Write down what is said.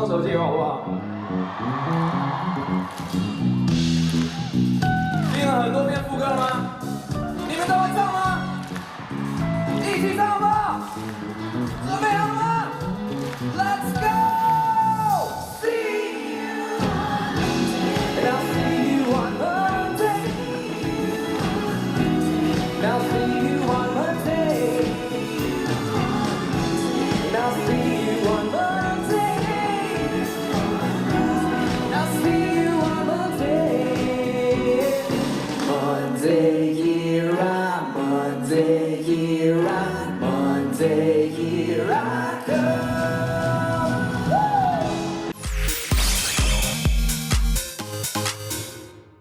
双手借我好不好？听了很多遍副歌了吗？你们都会唱吗？一起唱好不好？准备好了吗？Let's go! See you, and I'll see you on Monday. And I'll see you on Monday. And I'll see you on Monday. And I'll see you on Monday. Monday, here I, Monday, here I, Monday, here I come.